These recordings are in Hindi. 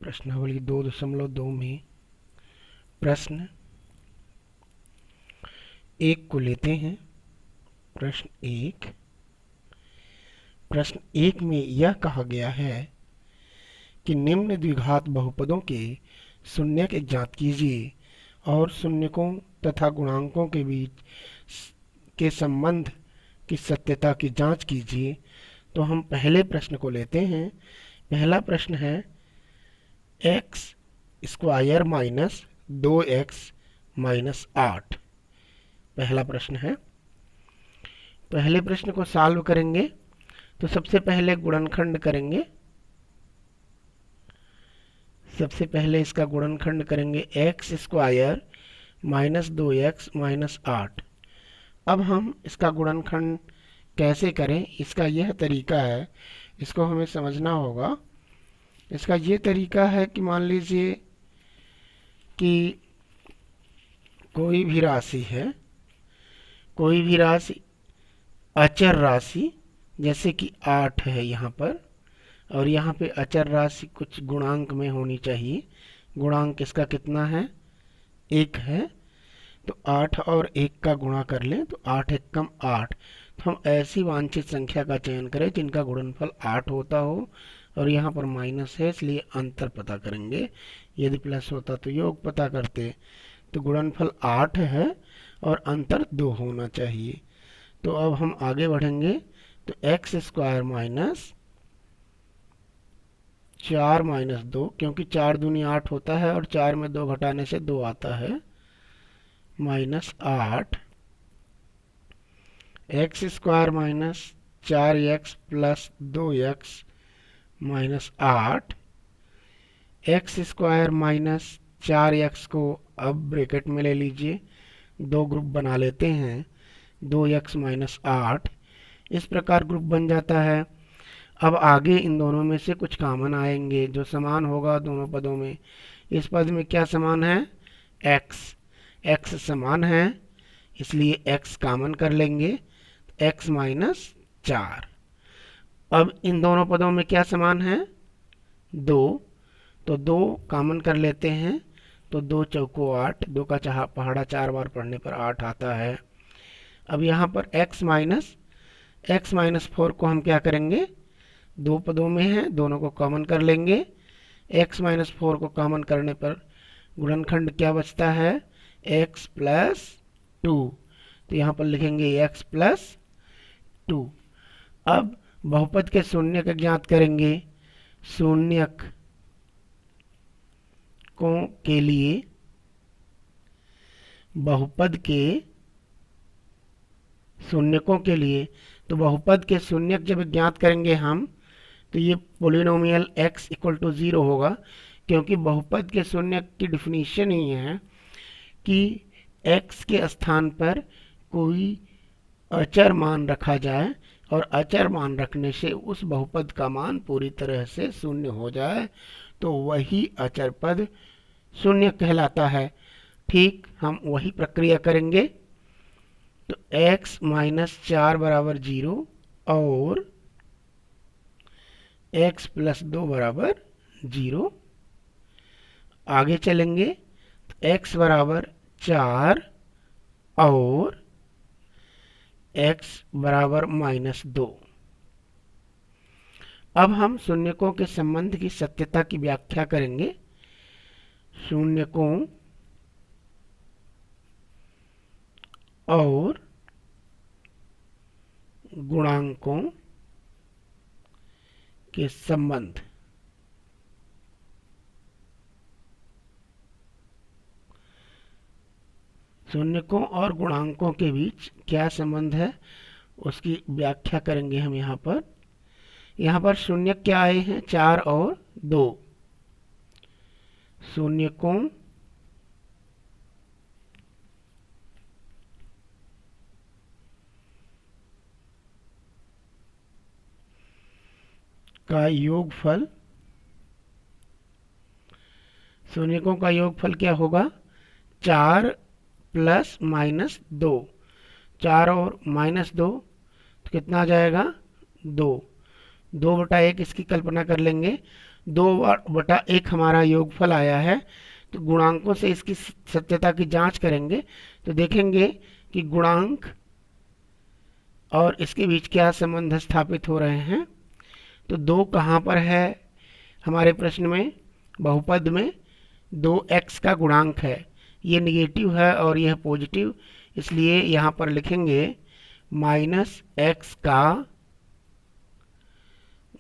प्रश्नावली 2.2 में प्रश्न एक को लेते हैं। प्रश्न एक में यह कहा गया है कि निम्न द्विघात बहुपदों के शून्यक ज्ञात कीजिए और शून्यकों तथा गुणांकों के बीच के संबंध की सत्यता की जांच कीजिए। तो हम पहले प्रश्न को लेते हैं। पहला प्रश्न है x square minus 2x minus 8। पहला प्रश्न है। पहले प्रश्न को सॉल्व करेंगे तो सबसे पहले गुणनखंड करेंगे। सबसे पहले इसका गुणनखंड करेंगे x square minus 2x minus 8। अब हम इसका गुणनखंड कैसे करें, इसका यह तरीका है, इसको हमें समझना होगा। इसका ये तरीका है कि मान लीजिए कि कोई भी राशि है, कोई भी राशि अचर राशि जैसे कि 8 है यहाँ पर, और यहाँ पे अचर राशि कुछ गुणांक में होनी चाहिए। गुणांक इसका कितना है, 1 है। तो 8 और 1 का गुणा कर लें तो 8 एक कम 8। तो हम ऐसी वांछित संख्या का चयन करें जिनका गुणनफल 8 होता हो, और यहाँ पर माइनस है इसलिए अंतर पता करेंगे। यदि प्लस होता तो योग पता करते। तो गुणनफल 8 है और अंतर 2 होना चाहिए। तो अब हम आगे बढ़ेंगे तो एक्स स्क्वायर माइनस 4 माइनस 2, क्योंकि 4 दूनी 8 होता है और 4 में 2 घटाने से 2 आता है, minus 8 x square minus 4x plus 2x minus 8। X square minus 4x को अब ब्रैकेट में ले लीजिए, दो ग्रुप बना लेते हैं, 2x माइनस 8। इस प्रकार ग्रुप बन जाता है। अब आगे इन दोनों में से कुछ कॉमन आएंगे जो समान होगा दोनों पदों में। इस पद में क्या समान है, x समान है, इसलिए x कॉमन कर लेंगे, x माइनस 4। अब इन दोनों पदों में क्या समान है, 2, तो 2 कॉमन कर लेते हैं। तो 2 चौको 8, 2 का पहाड़ा 4 बार पढ़ने पर 8 आता है। अब यहाँ पर x माइनस 4 को हम क्या करेंगे, दो पदों में है, दोनों को कॉमन कर लेंगे। x माइनस 4 को कॉमन करने पर गुणनखंड क्या बचता है, x प्लस 2। तो यहाँ पर लिखेंगे x प्लस 2। अब बहुपद के शून्यक ज्ञात करेंगे। शून्यक के लिए बहुपद के शून्यकों के लिए, तो बहुपद के शून्यक जब ज्ञात करेंगे हम, तो ये पोलिनोमियल x इक्वल टू 0 होगा, क्योंकि बहुपद के शून्यक की डिफिनीशन ही है कि x के स्थान पर कोई अचर मान रखा जाए और अचर मान रखने से उस बहुपद का मान पूरी तरह से शून्य हो जाए, तो वही अचर पद शून्य कहलाता है। ठीक हम वही प्रक्रिया करेंगे। तो x माइनस 4 बराबर 0 और x प्लस 2 बराबर 0। आगे चलेंगे तो x बराबर 4 और x बराबर माइनस 2। अब हम शून्यकों के संबंध की सत्यता की व्याख्या करेंगे। शून्यकों और गुणांकों के संबंध। शून्यकों और गुणांकों के बीच क्या संबंध है उसकी व्याख्या करेंगे हम यहाँ पर। यहाँ पर शून्यक क्या आए हैं, 4 और 2। शून्यकों का योगफल, शून्यकों का योगफल क्या होगा, 4 प्लस माइनस 2। 4 और माइनस 2 तो कितना आ जाएगा, 2। 2/1 इसकी कल्पना कर लेंगे 2/1 हमारा योगफल आया है। तो गुणांकों से इसकी सत्यता की जांच करेंगे तो देखेंगे कि गुणांक और इसके बीच क्या संबंध स्थापित हो रहे हैं। तो 2 कहाँ पर है हमारे प्रश्न में? बहुपद में 2x का गुणांक है। ये निगेटिव है और यह पॉजिटिव, इसलिए यहाँ पर लिखेंगे -x का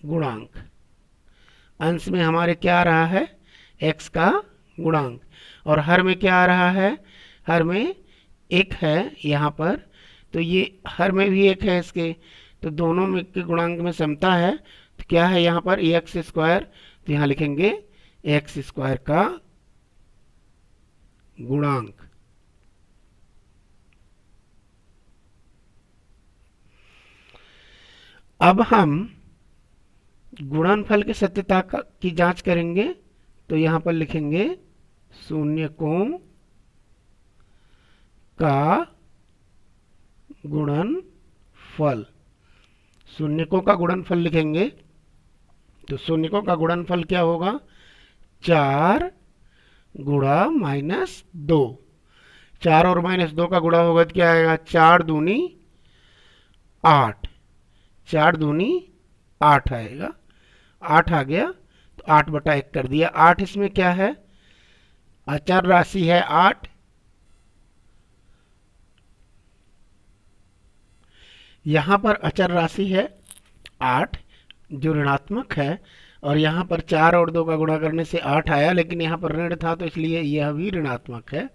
गुणांक। अंश में हमारे क्या आ रहा है? x का गुणांक। और हर में क्या आ रहा है? हर में 1 है यहाँ पर, तो ये हर में भी 1 है इसके, तो दोनों में के गुणांक में समता है। तो क्या है यहाँ पर? X square. तो यहाँ लिखेंगे एक्स स्क्वायर का गुणांक। अब हम गुणनफल की सत्यता की जांच करेंगे तो यहाँ पर लिखेंगे शून्यकों का गुणनफल। शून्यकों का गुणनफल लिखेंगे तो शून्यकों का गुणनफल क्या होगा? 4 गुणा -2। 4 और -2 का गुणा होगा तो क्या आएगा? 4 दूनी 8। 4 दूनी 8 आएगा। 8 आ गया तो 8/1 कर दिया। 8 इसमें क्या है? अचर राशि है 8। यहाँ पर अचर राशि है 8 जो ऋणात्मक है, और यहाँ पर 4 और 2 का गुणा करने से 8 आया, लेकिन यहाँ पर ऋण था तो इसलिए यह भी ऋणात्मक है।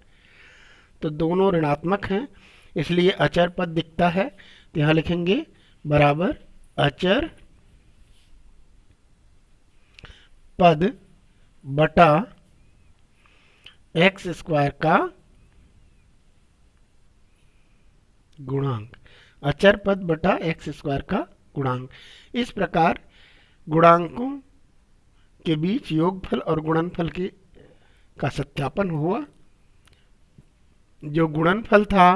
तो दोनों ऋणात्मक हैं, इसलिए अचर पद दिखता है। तो यहाँ लिखेंगे बराबर अचर पद बटा एक्स स्क्वायर का गुणांक। अचर पद बटा एक्स स्क्वायर का गुणांक। इस प्रकार गुणांकों के बीच योगफल और गुणनफल का सत्यापन हुआ। जो गुणनफल था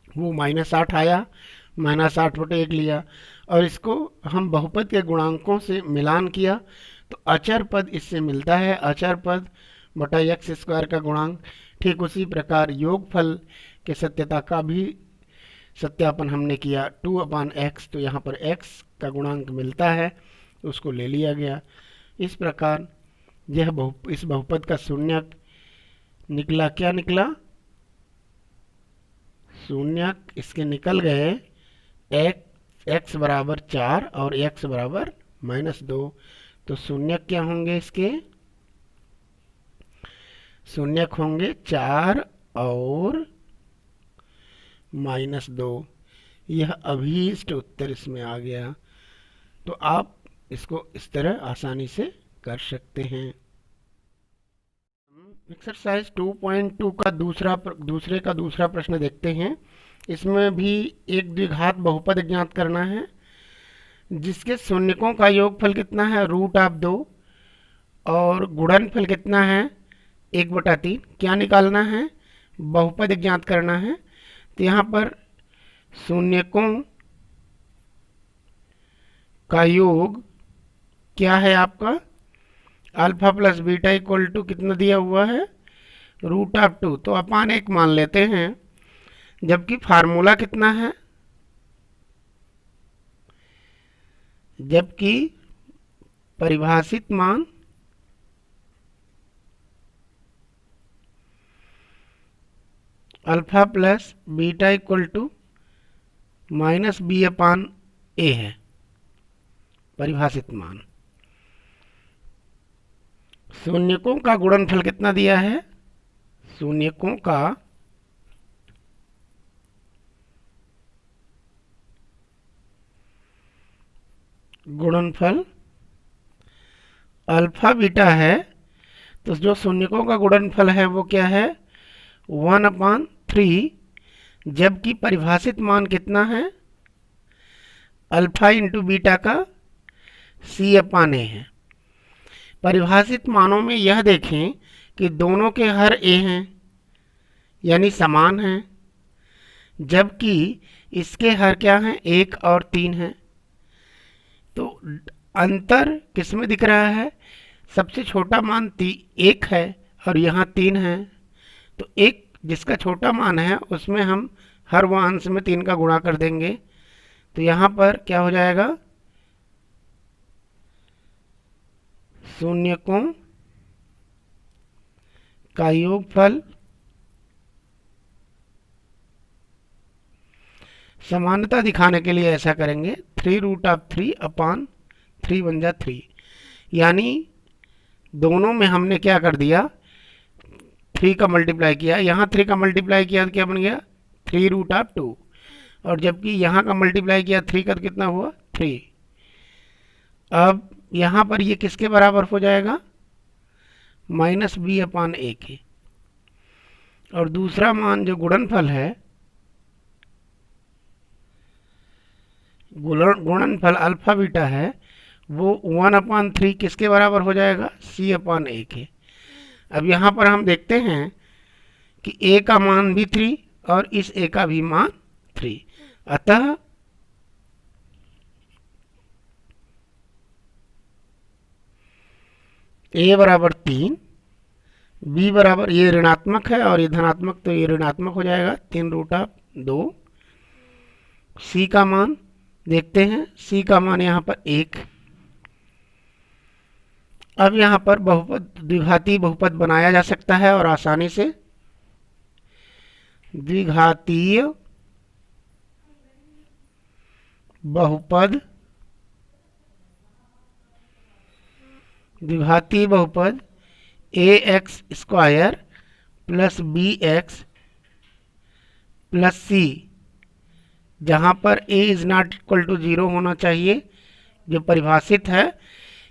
वो -8 आया, -8/1 लिया, और इसको हम बहुपद के गुणांकों से मिलान किया तो अचर पद इससे मिलता है, अचर पद बटा एक्स स्क्वायर का गुणांक। ठीक उसी प्रकार योगफल के सत्यता का भी सत्यापन हमने किया 2/x, तो यहाँ पर x का गुणांक मिलता है, उसको ले लिया गया। इस प्रकार यह इस बहुपद का शून्यक निकला। क्या निकला? शून्यक इसके निकल गए x बराबर 4 और x बराबर -2। तो शून्यक क्या होंगे इसके? शून्यक होंगे 4 और -2। यह अभीष्ट उत्तर इसमें आ गया। तो आप इसको इस तरह आसानी से कर सकते हैं। एक्सरसाइज 2.2 का दूसरा प्रश्न देखते हैं। इसमें भी एक द्विघात बहुपद ज्ञात करना है जिसके शून्यकों का योगफल कितना है? √2, और गुणनफल कितना है? 1/3। क्या निकालना है? बहुपद ज्ञात करना है। तो यहाँ पर शून्यकों का योग क्या है आपका? Alpha plus beta equal to कितना दिया हुआ है? √2। तो अपन 1 मान लेते हैं, जबकि फार्मूला कितना है? जबकि परिभाषित मान alpha plus beta equal to -b/a है परिभाषित मान। शून्यकों का गुणनफल कितना दिया है? शून्यकों का गुणनफल अल्फा बीटा है, तो जो शून्यकों का गुणनफल है वो क्या है? 1/3, जबकि परिभाषित मान कितना है? अल्फा इंटू बीटा का c/a है। परिभाषित मानों में यह देखें कि दोनों के हर a हैं, यानी समान हैं, जबकि इसके हर क्या हैं? 1 और 3 हैं। तो अंतर किस में दिख रहा है? सबसे छोटा मान 1 है और यहाँ 3 है, तो एक जिसका छोटा मान है उसमें हम हर वो अंश में 3 का गुणा कर देंगे। तो यहाँ पर क्या हो जाएगा? शून्यकों का योगफल समानता दिखाने के लिए ऐसा करेंगे, 3√3 अपान 3 बन जा 3, यानी दोनों में हमने क्या कर दिया? 3 का मल्टीप्लाई किया, यहाँ 3 का मल्टीप्लाई किया तो क्या बन गया? 3√2, और जबकि यहाँ का मल्टीप्लाई किया 3 का तो कितना हुआ? 3। अब यहाँ पर ये किसके बराबर हो जाएगा? -b/a के। और दूसरा मान जो गुणनफल है, गुणनफल अल्फा बीटा है, वो 1/3 किसके बराबर हो जाएगा? c/a के। अब यहाँ पर हम देखते हैं कि a का मान भी 3 और इस a का भी मान 3, अतः a बराबर 3, b बराबर, ये ऋणात्मक है और ये धनात्मक, तो ये ऋणात्मक हो जाएगा 3√2। c का मान देखते हैं, c का मान यहाँ पर 1। अब यहाँ पर बहुपद, द्विघातीय बहुपद बनाया जा सकता है और आसानी से द्विघातीय बहुपद ax² plus bx plus c, जहाँ पर a is not equal to 0 होना चाहिए, जो परिभाषित है।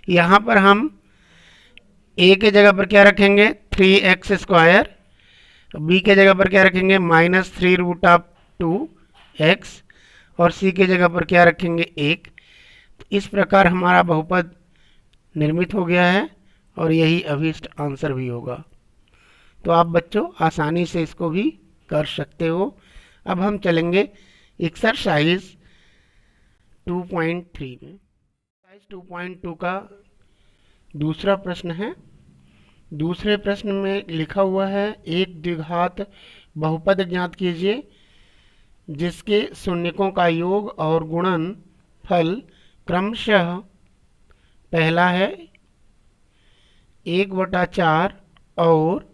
यहाँ पर हम a के जगह पर क्या रखेंगे? 3x², b के जगह पर क्या रखेंगे? -3√2x, और c के जगह पर क्या रखेंगे? 1। तो इस प्रकार हमारा बहुपद निर्मित हो गया है और यही अभीष्ट आंसर भी होगा। तो आप बच्चों आसानी से इसको भी कर सकते हो। अब हम चलेंगे एक्सरसाइज 2.3 में। एक्सरसाइज 2.2 का दूसरा प्रश्न है। दूसरे प्रश्न में लिखा हुआ है, एक द्विघात बहुपद ज्ञात कीजिए जिसके शून्यकों का योग और गुणनफल क्रमशः पहला है 1/4 और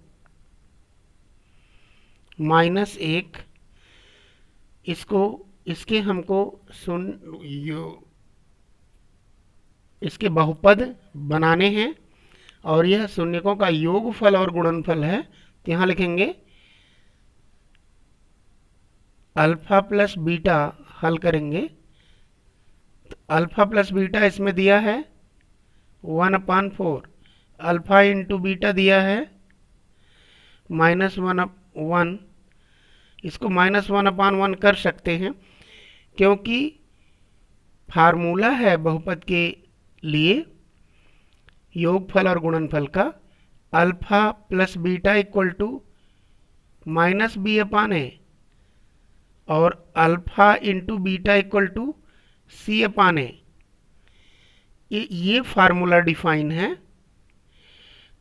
-1। इसके हमको इसके बहुपद बनाने हैं और यह शून्यकों का योगफल और गुणनफल है। तो यहाँ लिखेंगे अल्फा प्लस बीटा, हल करेंगे तो अल्फा प्लस बीटा इसमें दिया है 1/4, अल्फा इंटू बीटा दिया है -1/1। इसको -1/1 कर सकते हैं क्योंकि फार्मूला है बहुपद के लिए योगफल और गुणनफल का, alpha plus beta equal to -b/a और alpha into beta equal to c/a। ये फार्मूला डिफाइन है।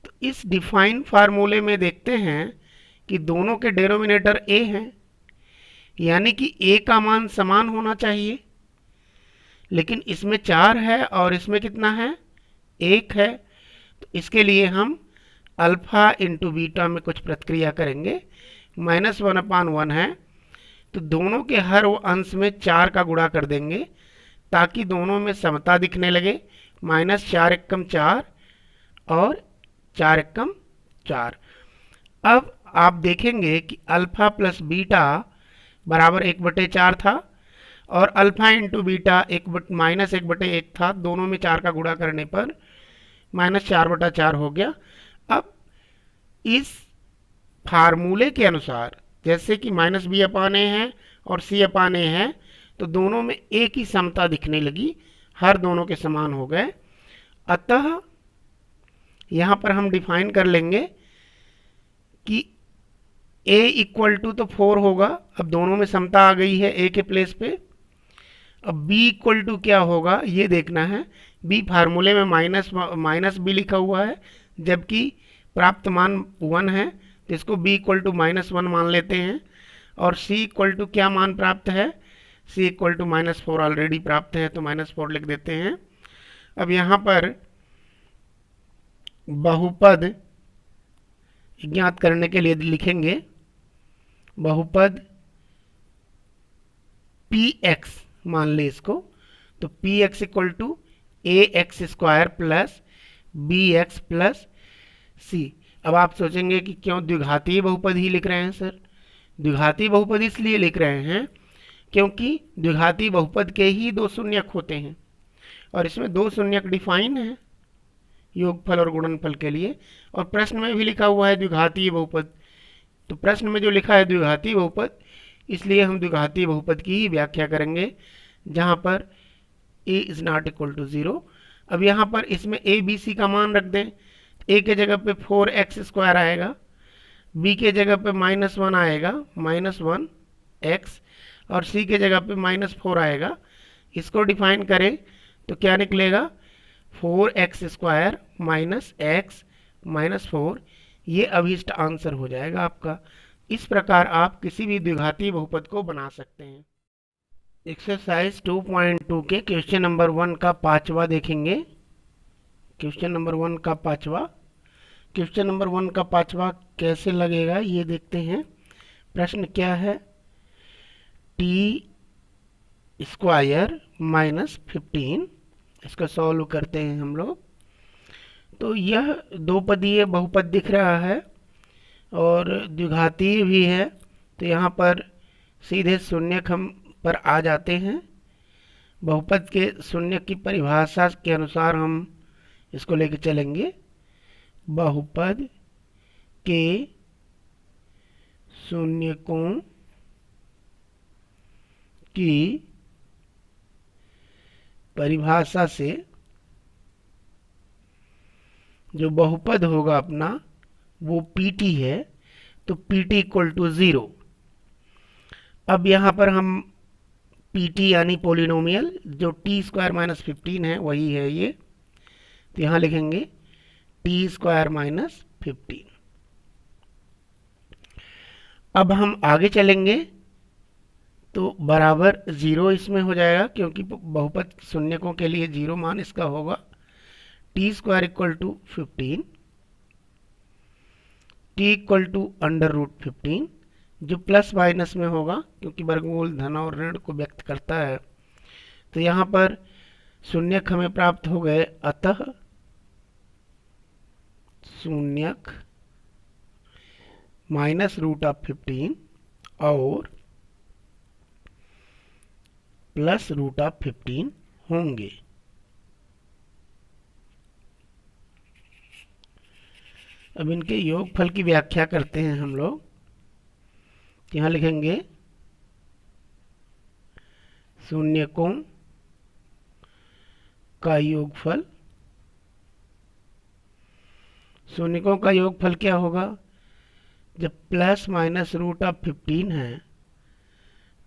तो इस डिफाइन फार्मूले में देखते हैं कि दोनों के डेनोमिनेटर a हैं, यानी कि a का मान समान होना चाहिए, लेकिन इसमें 4 है और इसमें कितना है? 1 है। तो इसके लिए हम अल्फा इंटू बीटा में कुछ प्रतिक्रिया करेंगे, -1/1 है तो दोनों के हर वो अंश में 4 का गुणा कर देंगे ताकि दोनों में समता दिखने लगे। -4 एकम 4 और 4 एकम 4। अब आप देखेंगे कि अल्फा प्लस बीटा बराबर 1/4 था और अल्फा इंटू बीटा -1/1 था। दोनों में 4 का गुणा करने पर -4/4 हो गया। अब इस फार्मूले के अनुसार जैसे कि -b/a है और c/a है तो दोनों में एक ही समता दिखने लगी, हर दोनों के समान हो गए। अतः यहाँ पर हम डिफाइन कर लेंगे कि a इक्वल टू तो 4 होगा। अब दोनों में समता आ गई है a के प्लेस पे। अब b इक्वल टू क्या होगा ये देखना है बी फार्मूले में माइनस बी लिखा हुआ है, जबकि प्राप्त मान 1 है, तो इसको b इक्वल टू -1 मान लेते हैं। और c इक्वल टू क्या मान प्राप्त है, c इक्वल टू -4 ऑलरेडी प्राप्त है, तो -4 लिख देते हैं। अब यहाँ पर बहुपद ज्ञात करने के लिए लिखेंगे बहुपद px, मान ले इसको, तो px equal to ax² plus bx plus c। अब आप सोचेंगे कि क्यों द्विघातीय बहुपद ही लिख रहे हैं सर। द्विघातीय बहुपद इसलिए लिख रहे हैं क्योंकि द्विघातीय बहुपद के ही दो शून्यक होते हैं, और इसमें दो शून्यक डिफाइन है योगफल और गुणनफल के लिए, और प्रश्न में भी लिखा हुआ है द्विघातीय बहुपद। तो प्रश्न में जो लिखा है द्विघातीय बहुपद, इसलिए हम द्विघातीय बहुपद की ही व्याख्या करेंगे, जहां पर a is not equal to 0। अब यहाँ पर इसमें a b c का मान रख दें। a के जगह पे 4x² आएगा, b के जगह पे -1 आएगा, -1x, और c के जगह पे -4 आएगा। इसको डिफाइन करें तो क्या निकलेगा, 4x² -x -4, ये अभीष्ट आंसर हो जाएगा आपका। इस प्रकार आप किसी भी द्विघातीय बहुपद को बना सकते हैं। एक्सरसाइज 2.2 के क्वेश्चन नंबर 1 का पांचवा देखेंगे। क्वेश्चन नंबर 1 का पांचवा, क्वेश्चन नंबर 1 का पांचवा कैसे लगेगा ये देखते हैं। प्रश्न क्या है, t² -15, इसको सॉल्व करते हैं हम लोग। तो यह दो पदीय बहुपद दिख रहा है और द्विघातीय भी है, तो यहाँ पर सीधे शून्यक हम पर आ जाते हैं। बहुपद के शून्यक की परिभाषा के अनुसार हम इसको लेके चलेंगे। बहुपद के शून्यकों की परिभाषा से जो बहुपद होगा अपना वो pt है, तो pt इक्वल टू 0। अब यहाँ पर हम pt यानी पोलिनोमियल जो t² -15 है वही है ये, तो यहाँ लिखेंगे t² -15। अब हम आगे चलेंगे तो बराबर 0 इसमें हो जाएगा, क्योंकि बहुपद शून्यकों के लिए 0 मान इसका होगा। t² equal to 15, t equal to √15, जो प्लस माइनस में होगा क्योंकि वर्गमूल धन और ऋण को व्यक्त करता है। तो यहाँ पर शून्यक हमें प्राप्त हो गए, अतः शून्यक -√15 और +√15 होंगे। अब इनके योगफल की व्याख्या करते हैं हम लोग। यहाँ लिखेंगे शून्यकों का योगफल। शून्यकों का योगफल क्या होगा, जब ±√15 है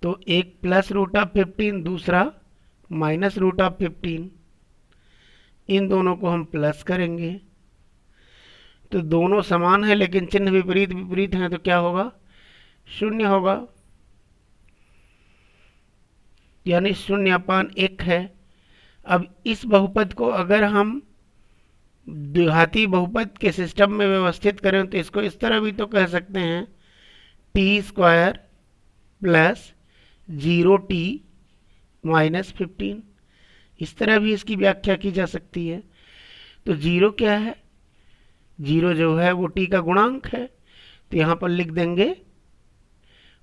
तो एक +√15 दूसरा -√15, इन दोनों को हम प्लस करेंगे तो दोनों समान है, लेकिन चिन्ह विपरीत विपरीत हैं, तो क्या होगा, शून्य होगा, यानी 0/1 है। अब इस बहुपद को अगर हम द्विघाती बहुपद के सिस्टम में व्यवस्थित करें तो इसको इस तरह भी तो कह सकते हैं, t² + 0t -15, इस तरह भी इसकी व्याख्या की जा सकती है। तो 0 क्या है, 0 जो है वो t का गुणांक है, तो यहाँ पर लिख देंगे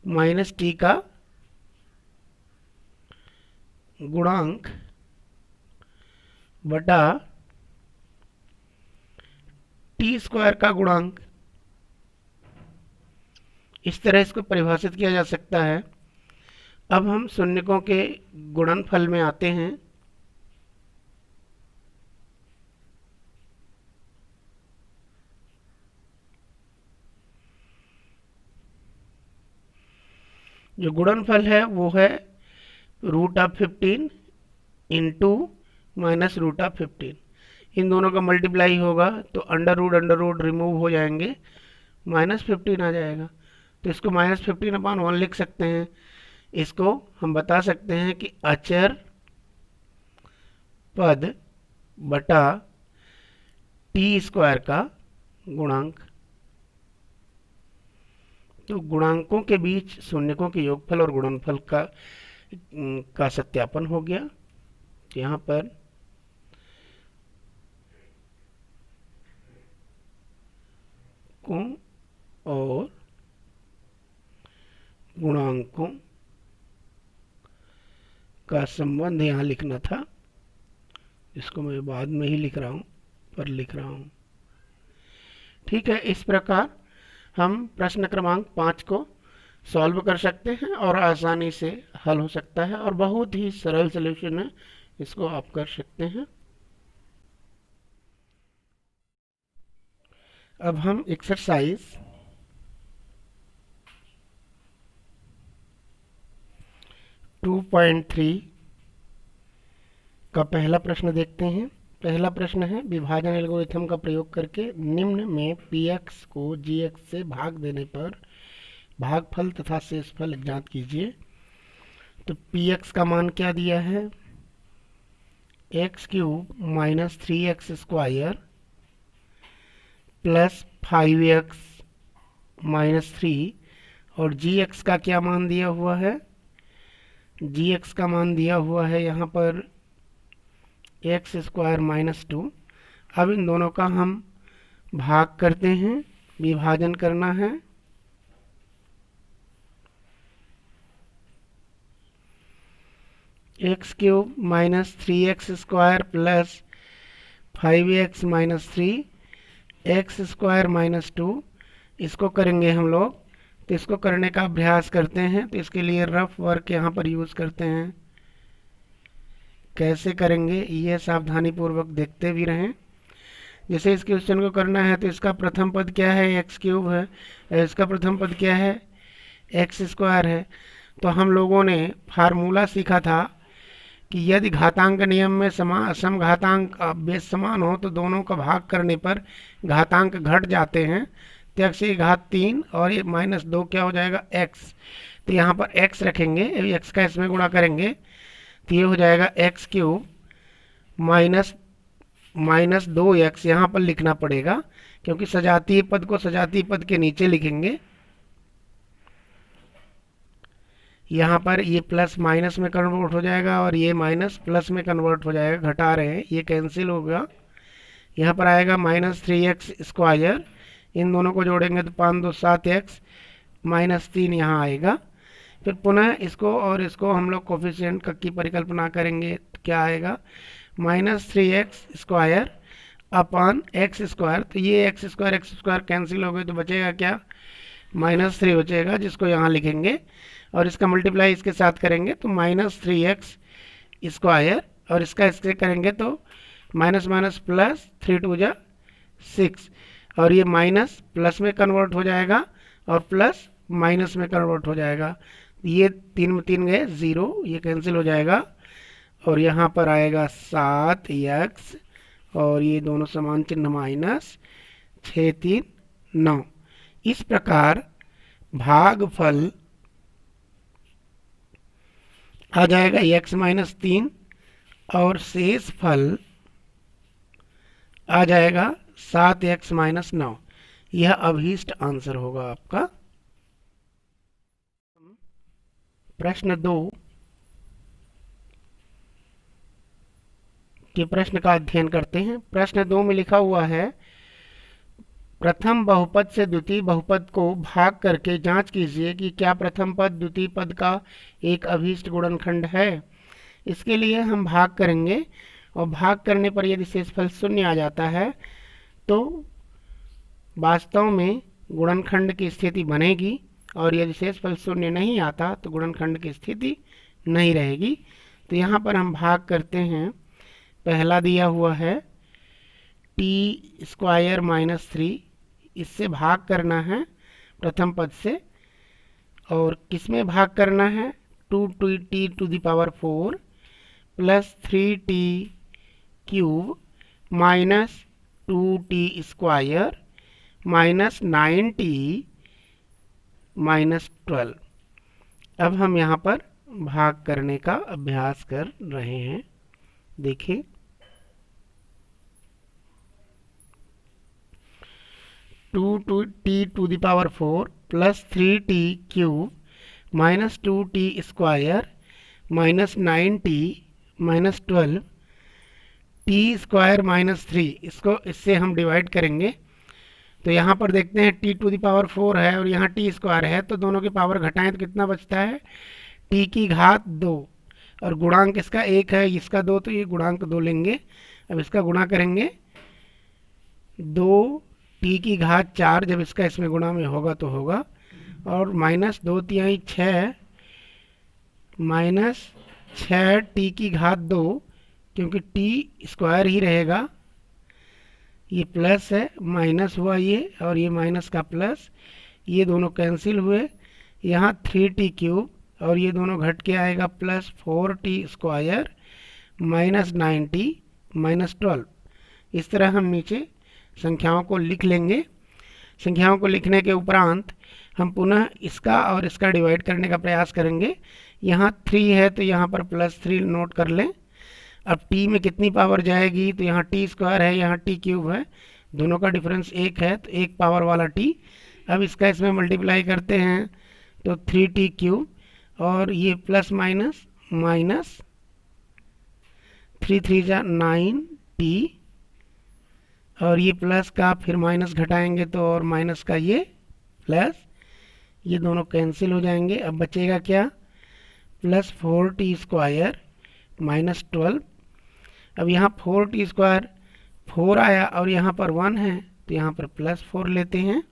-t का गुणांक बटा t² का गुणांक। इस तरह इसको परिभाषित किया जा सकता है। अब हम शून्यकों के गुणनफल में आते हैं। जो गुणनफल है वो है √15 इंटू माइनस रूट ऑफ 15। इन दोनों का मल्टीप्लाई होगा तो अंडर रूट रिमूव हो जाएंगे, माइनस 15 आ जाएगा। तो इसको माइनस 15/1 लिख सकते हैं। इसको हम बता सकते हैं कि अचर पद बटा टी स्क्वायर का गुणांक। तो गुणांकों के बीच शून्यकों के योगफल और गुणनफल का सत्यापन हो गया। यहाँ पर और गुणांकों का संबंध यहाँ लिखना था, इसको मैं बाद में ही लिख रहा हूँ, पर लिख रहा हूँ। ठीक है, इस प्रकार हम प्रश्न क्रमांक 5 को सॉल्व कर सकते हैं और आसानी से हल हो सकता है और बहुत ही सरल सॉल्यूशन है, इसको आप कर सकते हैं। अब हम एक्सरसाइज 2.3 का पहला प्रश्न देखते हैं। पहला प्रश्न है, विभाजन एल्गोरिथम का प्रयोग करके निम्न में px को gx से भाग देने पर भागफल तथा शेषफल ज्ञात कीजिए। तो px का मान क्या दिया है, x³ minus 3x square plus 5x minus 3, और gx का क्या मान दिया हुआ है, gx का मान दिया हुआ है यहाँ पर x² माइनस 2। अब इन दोनों का हम भाग करते हैं, विभाजन करना है। x³ minus 3x square plus 5x minus 3, x² minus 2, इसको करेंगे हम लोग। तो इसको करने का अभ्यास करते हैं, तो इसके लिए रफ वर्क यहाँ पर यूज करते हैं। कैसे करेंगे ये सावधानी पूर्वक देखते भी रहें। जैसे इस क्वेश्चन को करना है तो इसका प्रथम पद क्या है, x³ है, इसका प्रथम पद क्या है, x² है। तो हम लोगों ने फार्मूला सीखा था कि यदि घातांक नियम में समघातांक बेस समान हो तो दोनों का भाग करने पर घातांक घट जाते हैं। तो x की घात 3 और ये माइनस 2 क्या हो जाएगा, x। तो यहाँ पर x रखेंगे, x का इसमें गुणा करेंगे तो ये हो जाएगा x³ माइनस 2x। यहाँ पर लिखना पड़ेगा क्योंकि सजातीय पद को सजातीय पद के नीचे लिखेंगे। यहाँ पर ये प्लस माइनस में कन्वर्ट हो जाएगा और ये माइनस प्लस में कन्वर्ट हो जाएगा, घटा रहे हैं, ये कैंसिल होगा। यहाँ पर आएगा माइनस 3x स्क्वायर, इन दोनों को जोड़ेंगे तो 5 2 7x माइनस 3 यहाँ आएगा। फिर पुनः इसको और इसको हम लोग कोफिशिएंट की परिकल्पना करेंगे तो क्या आएगा, minus 3x square upon x²। तो ये x² कैंसिल हो गए तो बचेगा क्या, माइनस 3 बचेगा, जिसको यहाँ लिखेंगे और इसका मल्टीप्लाई इसके साथ करेंगे तो माइनस 3x² और इसका इससे करेंगे तो माइनस माइनस प्लस 3 2 जा 6 और ये माइनस प्लस में कन्वर्ट हो जाएगा और प्लस माइनस में कन्वर्ट हो जाएगा। ये 3 में 3 गए 0, ये कैंसिल हो जाएगा और यहाँ पर आएगा 7x और ये दोनों समान चिन्ह माइनस 6 3 9। इस प्रकार भागफल आ जाएगा x माइनस 3 और शेष फल आ जाएगा 7x माइनस 9। यह अभीष्ट आंसर होगा आपका। प्रश्न 2 के प्रश्न का अध्ययन करते हैं। प्रश्न 2 में लिखा हुआ है, प्रथम बहुपद से द्वितीय बहुपद को भाग करके जांच कीजिए कि क्या प्रथम पद द्वितीय पद का एक अभीष्ट गुणनखंड है। इसके लिए हम भाग करेंगे और भाग करने पर यदि शेषफल 0 आ जाता है तो वास्तव में गुणनखंड की स्थिति बनेगी और यदि शेषफल 0 नहीं आता तो गुणनखंड की स्थिति नहीं रहेगी। तो यहाँ पर हम भाग करते हैं। पहला दिया हुआ है t² माइनस 3, इससे भाग करना है प्रथम पद से और किसमें भाग करना है, 2t to the power 4 plus 3t cube minus 2t square minus 9t minus 12। अब हम यहाँ पर भाग करने का अभ्यास कर रहे हैं। देखिए, 2t⁴ plus 3t cube minus 2t square minus 9t minus 12 T square minus 3, इससे हम डिवाइड करेंगे। तो यहाँ पर देखते हैं t⁴ है और यहाँ t स्क्वायर है, तो दोनों की पावर घटाएं तो कितना बचता है, t की घात 2, और गुणांक इसका 1 है, इसका 2, तो ये गुणांक 2 लेंगे। अब इसका गुणा करेंगे, 2 t की घात 4, जब इसका इसमें गुणा में होगा तो होगा, और माइनस 2×3 6 माइनस 6 t की घात 2, क्योंकि t स्क्वायर ही रहेगा, ये प्लस है, माइनस हुआ ये, और ये माइनस का प्लस, ये दोनों कैंसिल हुए। यहाँ 3t क्यूब और ये दोनों घट के आएगा plus 4t square minus 9t minus 12। इस तरह हम नीचे संख्याओं को लिख लेंगे। संख्याओं को लिखने के उपरांत हम पुनः इसका और इसका डिवाइड करने का प्रयास करेंगे। यहाँ 3 है तो यहाँ पर प्लस 3 नोट कर लें। अब t में कितनी पावर जाएगी, तो यहाँ t स्क्वायर है, यहाँ t क्यूब है, दोनों का डिफरेंस 1 है, तो 1 पावर वाला t। अब इसका इसमें मल्टीप्लाई करते हैं तो 3t क्यूब, और ये प्लस माइनस माइनस 3 3 जा 9t, और ये प्लस का फिर माइनस घटाएंगे तो और माइनस का ये प्लस, ये दोनों कैंसिल हो जाएंगे। अब बचेगा क्या, प्लस 4t स्क्वायर माइनस 12। अब यहाँ 4t स्क्वायर 4 आया और यहाँ पर 1 है, तो यहाँ पर प्लस 4 लेते हैं,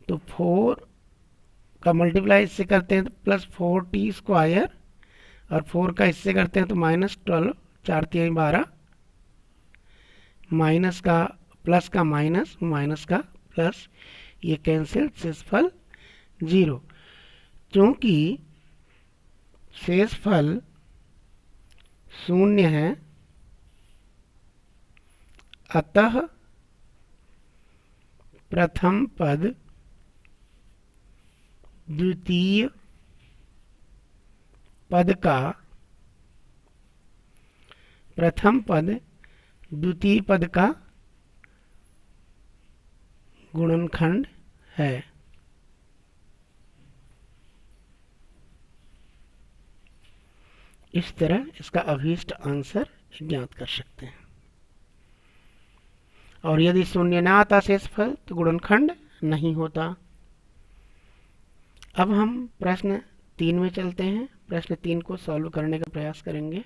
तो 4 का मल्टीप्लाई इससे करते हैं तो प्लस 4t स्क्वायर, और 4 का इससे करते हैं तो माइनस 12, 4 3 12, माइनस का प्लस का माइनस, माइनस का प्लस, ये कैंसिल, शेषफल 0। क्योंकि शेषफल 0 है, अतः प्रथम पद द्वितीय पद का, प्रथम पद द्वितीय पद का गुणनखंड है। इस तरह इसका अभीष्ट आंसर ज्ञात कर सकते हैं। और यदि 0 ना आता शेषफल तो गुणनखंड नहीं होता। अब हम प्रश्न 3 में चलते हैं। प्रश्न 3 को सॉल्व करने का प्रयास करेंगे।